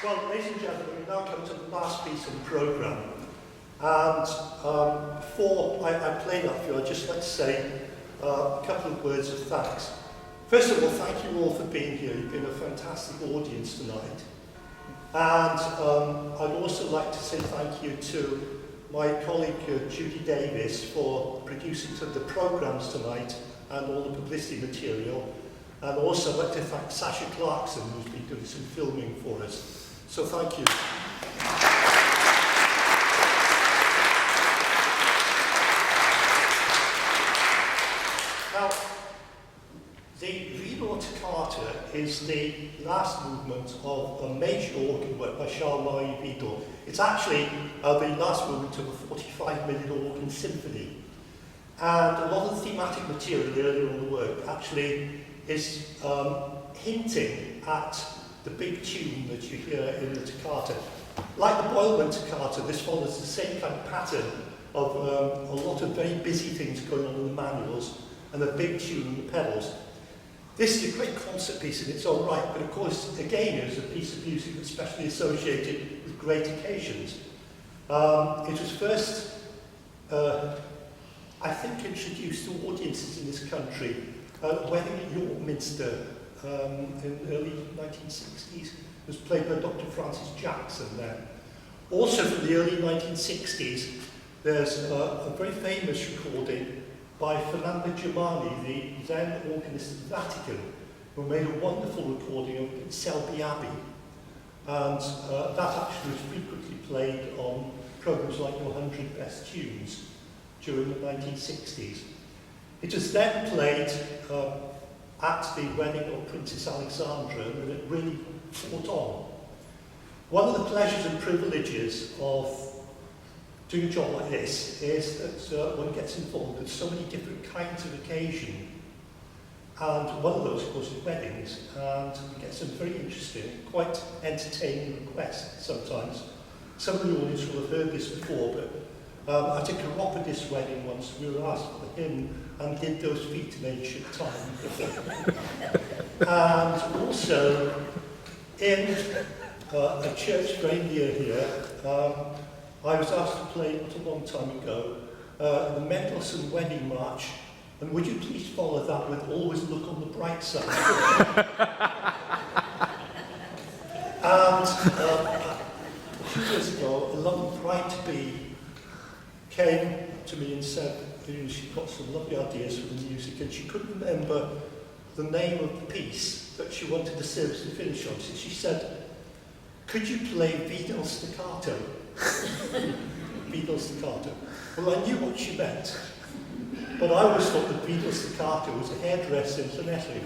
Well, ladies and gentlemen, we now come to the last piece of the programme. And before I play that for you, I'd just like to say a couple of words of thanks. First of all, thank you all for being here. You've been a fantastic audience tonight. And I'd also like to say thank you to my colleague Judy Davis for producing the programmes tonight and all the publicity material. And also I'd like to thank Sasha Clarkson, who's been doing some filming for us. So thank you. Now, the Vino Toccata is the last movement of a major organ work by Charles-Marie Widor. It's actually the last movement of a 45-minute organ symphony. And a lot of the thematic material earlier in the work actually is hinting at the big tune that you hear in the toccata. Like the Boilman toccata, this follows the same kind of pattern of a lot of very busy things going on in the manuals and a big tune in the pedals. This is a great concert piece in its own right, but of course, again, it's a piece of music that's specially associated with great occasions. It was first, I think, introduced to audiences in this country at a wedding at York Minster in the early 1960s. It was played by Dr. Francis Jackson then. Also from the early 1960s, there's a very famous recording by Fernando Germani, the then organist of the Vatican, who made a wonderful recording of Selby Abbey. And that actually was frequently played on programmes like Your 100 Best Tunes during the 1960s. It was then played at the wedding of Princess Alexandra, and it really caught on. One of the pleasures and privileges of doing a job like this is that one gets involved with so many different kinds of occasion. And one of those, of course, is weddings, and we get some very interesting, quite entertaining requests sometimes. Some of the audience will have heard this before, but at a chiropodist wedding once, we were asked for the hymn and did those feet in ancient time. And also, in a church very near here, I was asked to play not a long time ago the Mendelssohn Wedding March, and would you please follow that with Always Look on the Bright Side? And a few years ago, a lovely bride-to-be came to me and said she got some lovely ideas for the music, and she couldn't remember the name of the piece that she wanted the service to finish on. So she said, could you play Vidal Staccato? Vidal Staccato. Well, I knew what she meant, but I always thought that Vidal Staccato was a hairdresser in Llanelli.